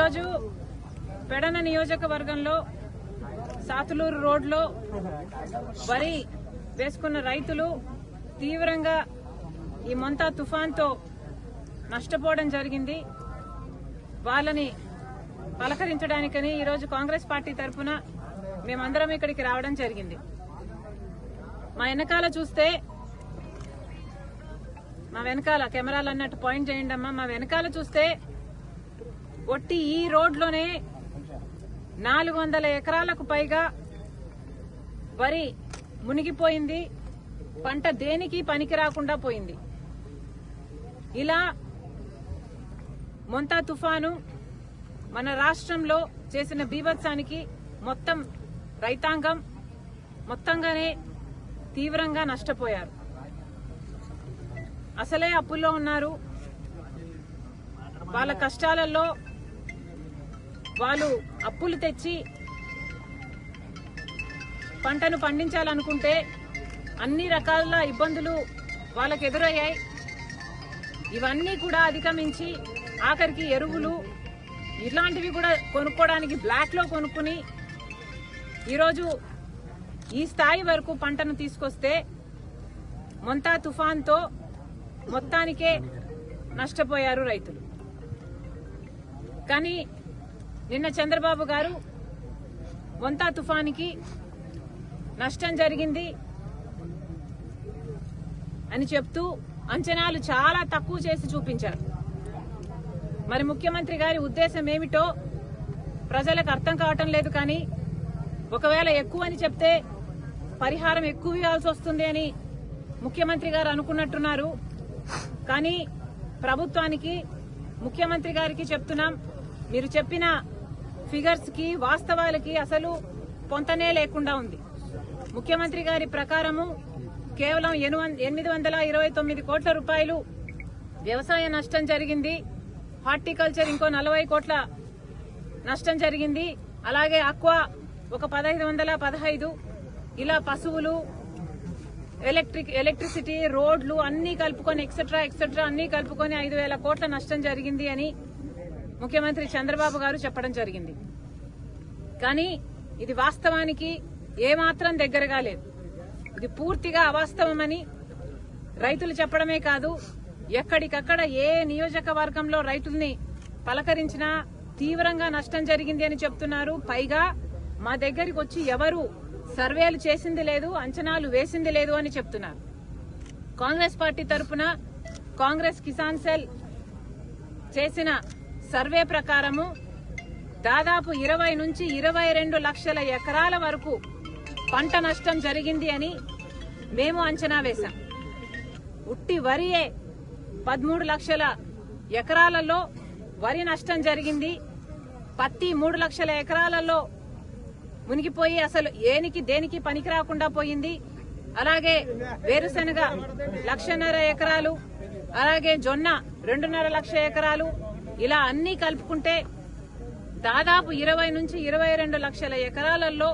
ఈరోజు పెడన నియోజకవర్గంలో సాతులూరు రోడ్లో వరి వేసుకున్న రైతులు తీవ్రంగా ఈ మొంతా తుఫాన్తో నష్టపోవడం జరిగింది. వాళ్ళని పలకరించడానికని ఈరోజు కాంగ్రెస్ పార్టీ తరఫున మేమందరం ఇక్కడికి రావడం జరిగింది. మా వెనకాల చూస్తే, మా వెనకాల కెమెరాలు అన్నట్టు పాయింట్ చేయండి అమ్మా, మా వెనకాల చూస్తే ఒట్టి ఈ రోడ్లోనే 400 ఎకరాలకు పైగా వరి మునిగిపోయింది. పంట దేనికి పనికి రాకుండా పోయింది. ఇలా మొంతా తుఫాను మన రాష్ట్రంలో చేసిన బీభత్సానికి మొత్తం రైతాంగం మొత్తంగానే తీవ్రంగా నష్టపోయారు. అసలే అప్పుల్లో ఉన్నారు. వాళ్ళ కష్టాలలో వాళ్ళు అప్పులు తెచ్చి పంటను పండించాలనుకుంటే అన్ని రకాల ఇబ్బందులు వాళ్ళకు ఎదురయ్యాయి. ఇవన్నీ కూడా అధిగమించి ఆఖరికి ఎరువులు ఇలాంటివి కూడా కొనుక్కోవడానికి బ్లాక్ లో కొనుక్కుని ఈరోజు ఈ స్థాయి వరకు పంటను తీసుకొస్తే మొంతా తుఫాన్తో మొత్తానికే నష్టపోయారు రైతులు. కానీ నిన్న చంద్రబాబు గారు మొంతా తుఫానికి నష్టం జరిగింది అని చెప్తూ అంచనాలు చాలా తక్కువ చేసి చూపించారు. మరి ముఖ్యమంత్రి గారి ఉద్దేశం ఏమిటో ప్రజలకు అర్థం కావటం లేదు. కానీ ఒకవేళ ఎక్కువ అని చెప్తే పరిహారం ఎక్కువ ఇవ్వాల్సి వస్తుంది అని ముఖ్యమంత్రి గారు అనుకున్నట్టున్నారు. కానీ ప్రభుత్వానికి, ముఖ్యమంత్రి గారికి చెప్తున్నాం, మీరు చెప్పిన ఫిగర్స్ కి వాస్తవాలకి అసలు పొంతనే లేకుండా ఉంది. ముఖ్యమంత్రి గారి ప్రకారము కేవలం 829 కోట్ల రూపాయలు వ్యవసాయ నష్టం జరిగింది. హార్టికల్చర్ ఇంకో 40 కోట్ల నష్టం జరిగింది. అలాగే ఆక్వా ఒక 1515, ఇలా పశువులు, ఎలక్ట్రిసిటీ, రోడ్లు అన్ని కలుపుకొని ఎక్సెట్రా అన్ని కలుపుకొని 5,000 కోట్ల నష్టం జరిగింది అని ముఖ్యమంత్రి చంద్రబాబు గారు చెప్పడం జరిగింది. కానీ ఇది వాస్తవానికి ఏమాత్రం దగ్గరగా లేదు. ఇది పూర్తిగా అవాస్తవమని రైతులు చెప్పడమే కాదు, ఎక్కడికక్కడ ఏ నియోజకవర్గంలో రైతుల్ని పలకరించినా తీవ్రంగా నష్టం జరిగింది అని చెప్తున్నారు. పైగా మా దగ్గరికి వచ్చి ఎవరు సర్వేలు చేసింది లేదు, అంచనాలు వేసింది లేదు అని చెప్తున్నారు. కాంగ్రెస్ పార్టీ తరఫున కాంగ్రెస్ కిసాన్ సెల్ చేసిన సర్వే ప్రకారము దాదాపు 20 నుంచి 22 లక్షల ఎకరాల వరకు పంట నష్టం జరిగింది అని మేము అంచనా వేశాం. ఉట్టి వరియే 13 లక్షల ఎకరాలలో వరి నష్టం జరిగింది. పత్తి 3 లక్షల ఎకరాలలో మునిగిపోయి అసలు దేనికి పనికి రాకుండా పోయింది. అలాగే వేరుశనగ 1.5 లక్షల ఎకరాలు, అలాగే జొన్న 2.5 లక్షల ఎకరాలు, ఇలా అన్ని కలుపుకుంటే దాదాపు 20 నుంచి 22 లక్షల ఎకరాలలో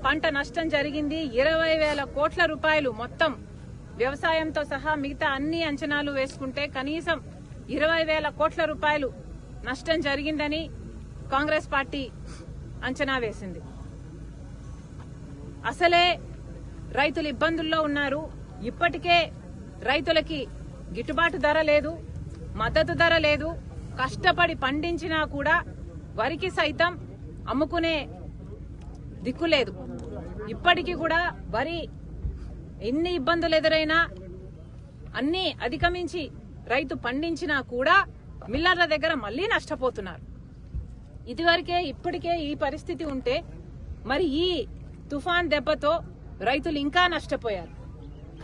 పంట నష్టం జరిగింది. 20,000 కోట్ల రూపాయలు మొత్తం వ్యవసాయంతో సహా మిగతా అన్ని అంచనాలు వేసుకుంటే కనీసం 20,000 కోట్ల రూపాయలు నష్టం జరిగిందని కాంగ్రెస్ పార్టీ అంచనా వేసింది. అసలే రైతులు ఇబ్బందుల్లో ఉన్నారు. ఇప్పటికే రైతులకి గిట్టుబాటు ధర లేదు, మద్దతు ధర లేదు. కష్టపడి పండించినా కూడా వరికి సైతం అమ్ముకునే దిక్కు లేదు. ఇప్పటికీ కూడా వరి ఎన్ని ఇబ్బందులు ఎదురైనా అన్ని అధిగమించి రైతు పండించినా కూడా మిల్లర్ల దగ్గర మళ్లీ నష్టపోతున్నారు. ఇప్పటికే ఈ పరిస్థితి ఉంటే మరి ఈ తుఫాన్ దెబ్బతో రైతులు ఇంకా నష్టపోయారు.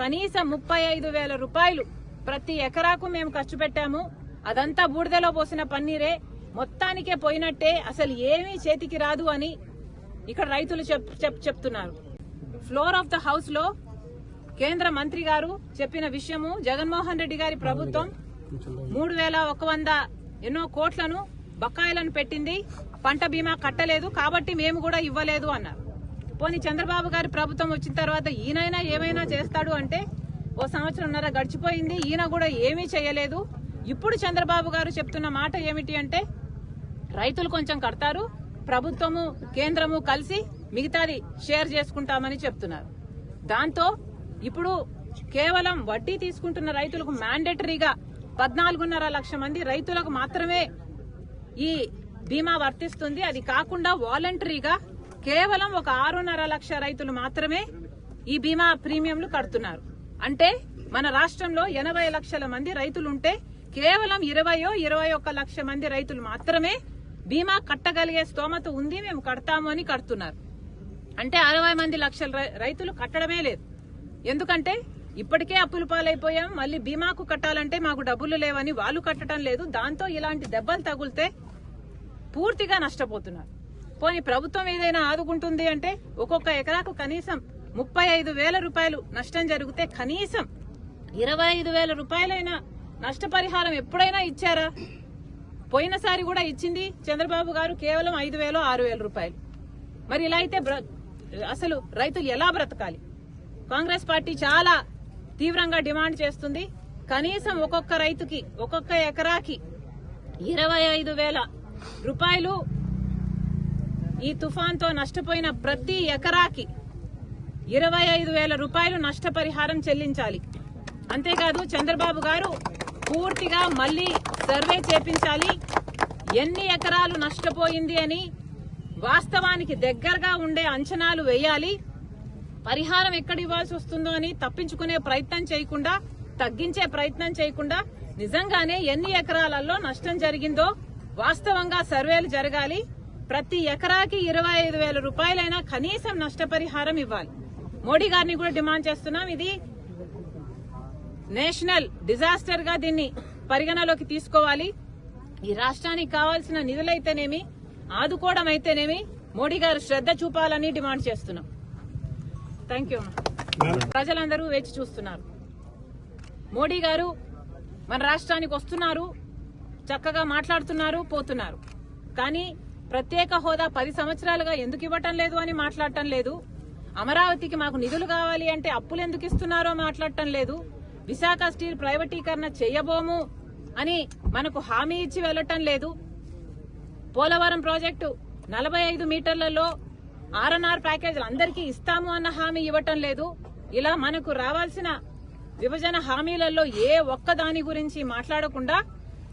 కనీసం 35,000 రూపాయలు ప్రతి ఎకరాకు మేము ఖర్చు పెట్టాము. అదంతా బూడిదలో పోసిన పన్నీరే, మొత్తానికే పోయినట్టే, అసలు ఏమీ చేతికి రాదు అని ఇక్కడ రైతులు చెప్తున్నారు. ఫ్లోర్ ఆఫ్ ద హౌస్ లో కేంద్ర మంత్రి గారు చెప్పిన విషయము, జగన్మోహన్ రెడ్డి గారి ప్రభుత్వం 3,100 ఎన్నో కోట్లను బకాయిలను పెట్టింది, పంట బీమా కట్టలేదు కాబట్టి మేము కూడా ఇవ్వలేదు అన్నారు. పోనీ చంద్రబాబు గారి ప్రభుత్వం వచ్చిన తర్వాత ఈయనైనా ఏమైనా చేస్తాడు అంటే ఓ సంవత్సరంన్నర గడిచిపోయింది, ఈయన కూడా ఏమీ చేయలేదు. ఇప్పుడు చంద్రబాబు గారు చెప్తున్న మాట ఏమిటి అంటే రైతులు కొంచెం కడతారు, ప్రభుత్వము కేంద్రము కలిసి మిగతాది షేర్ చేసుకుంటామని చెప్తున్నారు. దాంతో ఇప్పుడు కేవలం వడ్డీ తీసుకుంటున్న రైతులకు మ్యాండేటరీగా 14.5 లక్షల మంది రైతులకు మాత్రమే ఈ బీమా వర్తిస్తుంది. అది కాకుండా వాలంటరీగా కేవలం ఒక 6.5 లక్షల రైతులు మాత్రమే ఈ బీమా ప్రీమియంలు కడుతున్నారు. అంటే మన రాష్ట్రంలో 80 లక్షల మంది రైతులుంటే కేవలం 21 లక్ష మంది రైతులు మాత్రమే బీమా కట్టగలిగే స్తోమత ఉంది, మేము కడతాము అని కడుతున్నారు. అంటే 60 లక్షల రైతులు కట్టడమే లేదు. ఎందుకంటే ఇప్పటికే అప్పులు పాలైపోయాం, మళ్ళీ బీమాకు కట్టాలంటే మాకు డబ్బులు లేవని వాళ్ళు కట్టడం లేదు. దాంతో ఇలాంటి దెబ్బలు తగులితే పూర్తిగా నష్టపోతున్నారు. పోనీ ప్రభుత్వం ఏదైనా ఆదుకుంటుంది అంటే ఒక్కొక్క ఎకరాకు కనీసం 35,000 రూపాయలు నష్టం జరిగితే కనీసం 25,000 రూపాయలైనా నష్టపరిహారం ఎప్పుడైనా ఇచ్చారా? పోయినసారి కూడా ఇచ్చింది చంద్రబాబు గారు కేవలం 5,000 6,000 రూపాయలు. మరి ఇలా అయితే అసలు రైతులు ఎలా బ్రతకాలి? కాంగ్రెస్ పార్టీ చాలా తీవ్రంగా డిమాండ్ చేస్తుంది. కనీసం ఒక్కొక్క రైతుకి ఒక్కొక్క ఎకరాకి 25,000 రూపాయలు ఈ తుఫాన్తో నష్టపోయిన ప్రతి ఎకరాకి 25,000 రూపాయలు నష్టపరిహారం చెల్లించాలి. అంతేకాదు చంద్రబాబు గారు పూర్తిగా మళ్లీ సర్వే చేపించాలి. ఎన్ని ఎకరాలు నష్టపోయింది అని వాస్తవానికి దగ్గరగా ఉండే అంచనాలు వేయాలి. పరిహారం ఎక్కడ ఇవ్వాల్సి వస్తుందో అని తప్పించుకునే ప్రయత్నం చేయకుండా, తగ్గించే ప్రయత్నం చేయకుండా నిజంగానే ఎన్ని ఎకరాలలో నష్టం జరిగిందో వాస్తవంగా సర్వేలు జరగాలి. ప్రతి ఎకరాకి 25,000 రూపాయలైనా కనీసం నష్టపరిహారం ఇవ్వాలి. మోడీ గారిని కూడా డిమాండ్ చేస్తున్నాం. ఇది నేషనల్ డిజాస్టర్ గా దీన్ని పరిగణలోకి తీసుకోవాలి. ఈ రాష్ట్రానికి కావాల్సిన నిధులైతేనేమి, ఆదుకోవడం అయితేనేమి మోడీ గారు శ్రద్ధ చూపాలని డిమాండ్ చేస్తున్నాం. Thank you. ప్రజలందరూ వేచి చూస్తున్నారు. మోడీ గారు మన రాష్ట్రానికి వస్తున్నారు, చక్కగా మాట్లాడుతున్నారు, పోతున్నారు. కానీ ప్రత్యేక హోదా 10 సంవత్సరాలుగా ఎందుకు ఇవ్వటం లేదు అని మాట్లాడటం లేదు. అమరావతికి మాకు నిధులు కావాలి అంటే అప్పులు ఎందుకు ఇస్తున్నారో మాట్లాడటం లేదు. విశాఖ స్టీల్ ప్రైవేటీకరణ చేయబోము అని మనకు హామీ ఇచ్చి వెళ్లటం లేదు. పోలవరం ప్రాజెక్టు 45 మీటర్లలో R&R ప్యాకేజీలు అందరికీ ఇస్తాము అన్న హామీ ఇవ్వటం లేదు. ఇలా మనకు రావాల్సిన విభజన హామీలలో ఏ ఒక్క దాని గురించి మాట్లాడకుండా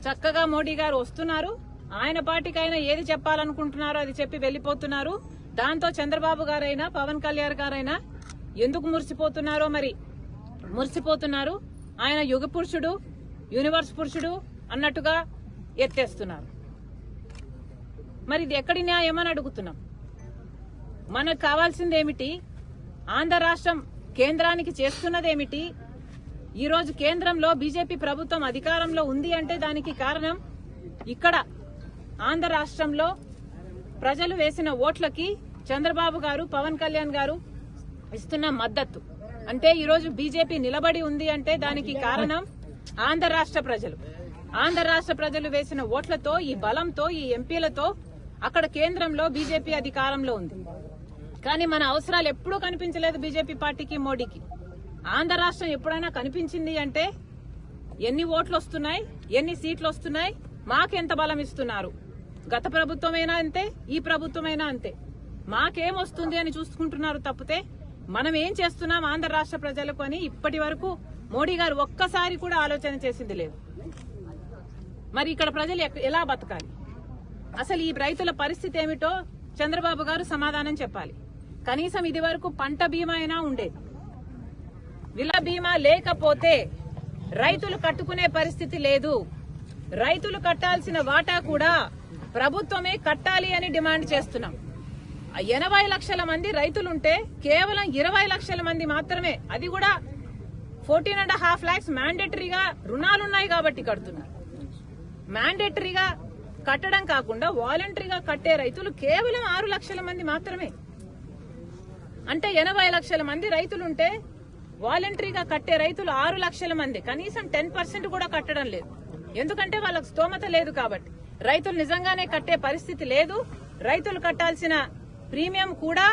చక్కగా మోడీ గారు వస్తున్నారు. ఆయన పార్టీకైనా ఏది చెప్పాలనుకుంటున్నారో అది చెప్పి వెళ్లిపోతున్నారు. దాంతో చంద్రబాబు గారైనా పవన్ కళ్యాణ్ గారైనా ఎందుకు మురిసిపోతున్నారో మరి మురిసిపోతున్నారు. ఆయన యుగ పురుషుడు, యూనివర్స్ పురుషుడు అన్నట్టుగా ఎత్తేస్తున్నారు. మరి ఇది ఎక్కడి న్యాయం అని అడుగుతున్నాం. మనకు కావాల్సిందేమిటి? ఆంధ్ర రాష్ట్రం కేంద్రానికి చేస్తున్నదేమిటి? ఈ రోజు కేంద్రంలో బీజేపీ ప్రభుత్వం అధికారంలో ఉంది అంటే దానికి కారణం ఇక్కడ ఆంధ్ర రాష్ట్రంలో ప్రజలు వేసిన ఓట్లకి చంద్రబాబు గారు, పవన్ కళ్యాణ్ గారు ఇస్తున్న మద్దతు. అంటే ఈ రోజు బీజేపీ నిలబడి ఉంది అంటే దానికి కారణం ఆంధ్ర రాష్ట్ర ప్రజలు. ఆంధ్ర రాష్ట్ర ప్రజలు వేసిన ఓట్లతో, ఈ బలంతో, ఈ ఎంపీలతో అక్కడ కేంద్రంలో బీజేపీ అధికారంలో ఉంది. కానీ మన అవసరాలు ఎప్పుడూ కనిపించలేదు బీజేపీ పార్టీకి, మోడీకి. ఆంధ్ర రాష్ట్రం ఎప్పుడైనా కనిపించింది అంటే ఎన్ని ఓట్లు వస్తున్నాయి, ఎన్ని సీట్లు వస్తున్నాయి, మాకెంత బలం ఇస్తున్నారు. గత ప్రభుత్వమైనా అంతే, ఈ ప్రభుత్వమైనా అంతే. మాకేం వస్తుంది అని చూసుకుంటున్నారు తప్పితే మనం ఏం చేస్తున్నాం ఆంధ్ర రాష్ట్ర ప్రజలకు అని ఇప్పటి వరకు మోడీ గారు ఒక్కసారి కూడా ఆలోచన చేసింది లేదు. మరి ఇక్కడ ప్రజలు ఎలా బతకాలి? అసలు ఈ రైతుల పరిస్థితి ఏమిటో చంద్రబాబు గారు సమాధానం చెప్పాలి. కనీసం ఇది వరకు పంట బీమా అయినా ఉండేది. విల బీమా లేకపోతే రైతులు కట్టుకునే పరిస్థితి లేదు. రైతులు కట్టాల్సిన వాటా కూడా ప్రభుత్వమే కట్టాలి అని డిమాండ్ చేస్తున్నాం. 80 లక్షల మంది రైతులుంటే కేవలం 20 లక్షల మంది మాత్రమే, అది కూడా 14.5 lakhs మ్యాండేటరీగా రుణాలున్నాయి కాబట్టి కడుతున్నారు. మ్యాండేటరీగా కట్టడం కాకుండా వాలంటరీగా కట్టే రైతులు కేవలం 6 లక్షల మంది మాత్రమే. అంటే 80 లక్షల మంది రైతులుంటే వాలంటరీగా కట్టే రైతులు 6 లక్షల మంది. కనీసం 10% కూడా కట్టడం లేదు. ఎందుకంటే వాళ్ళకు స్తోమత లేదు కాబట్టి. రైతులు నిజంగానే కట్టే పరిస్థితి లేదు. రైతులు కట్టాల్సిన ప్రీమియం కూడా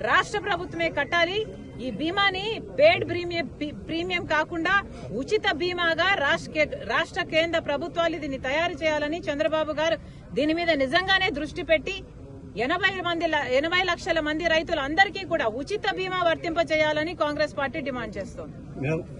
రాష్ట్ర ప్రభుత్వమే కట్టాలి. ఈ బీమాని పేడ్ ప్రీమియం కాకుండా ఉచిత బీమాగా రాష్ట్ర కేంద్ర ప్రభుత్వాలు దీన్ని తయారు చేయాలని చంద్రబాబు గారు దీని మీద నిజంగానే దృష్టి పెట్టి 80 లక్షల మంది రైతులందరికీ కూడా ఉచిత బీమా వర్తింపజేయాలని కాంగ్రెస్ పార్టీ డిమాండ్ చేస్తోంది.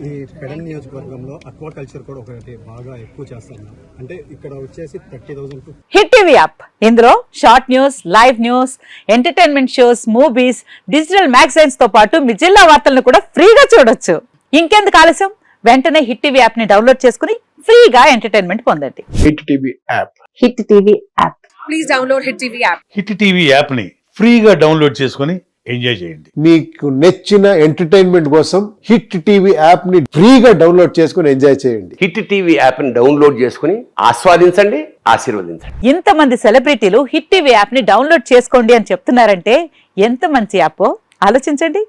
ఈ పెడన్ నియోజకవర్గంలో అక్వాకల్చర్ కూడా ఒకటి బాగా ఎక్కువ చేస్తున్నారు. అంటే ఇక్కడ వచ్చేసి 30,000. హిట్ టీవీ యాప్, ఇందులో short news, live news, entertainment shows, movies, digital magazines తో పాటు మీ జిల్లా వార్తలను కూడా ఫ్రీగా చూడొచ్చు. ఇంకెందుకు ఆలస్యం, వెంటనే హిట్ టీవీ యాప్ ని డౌన్లోడ్ చేసుకుని ఫ్రీగా ఎంటర్టైన్మెంట్ పొందండి. Hit TV app. Hit TV app, please download hit TV app. Hit TV app ని ఫ్రీగా డౌన్లోడ్ చేసుకుని ఎంజాయ్ చేయండి. మీకు నచ్చిన ఎంటర్టైన్మెంట్ కోసం హిట్ టీవీ యాప్ ని ఫ్రీగా డౌన్లోడ్ చేసుకుని ఎంజాయ్ చేయండి. హిట్ టీవీ యాప్ ని డౌన్లోడ్ చేసుకుని ఆస్వాదించండి, ఆశీర్వదించండి. ఇంతమంది సెలబ్రిటీలు హిట్ టీవీ యాప్ ని డౌన్లోడ్ చేసుకోండి అని చెప్తున్నారంటే ఎంత మంచి యాప్ ఆలోచించండి.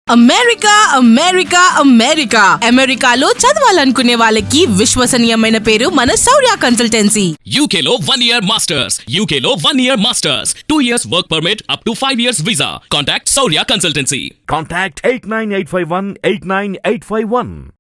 అమెరికా అమెరికా అమెరికా అమెరికాలో చదవాలనుకునే వాళ్ళకి విశ్వసనీయమైన పేరు మన శౌర్య కన్సల్టెన్సీ. UK లో 1 year masters. UK లో 1 year masters. 2 years work permit up to 5 years visa. Contact Saurya Consultancy. Contact 89851 89851.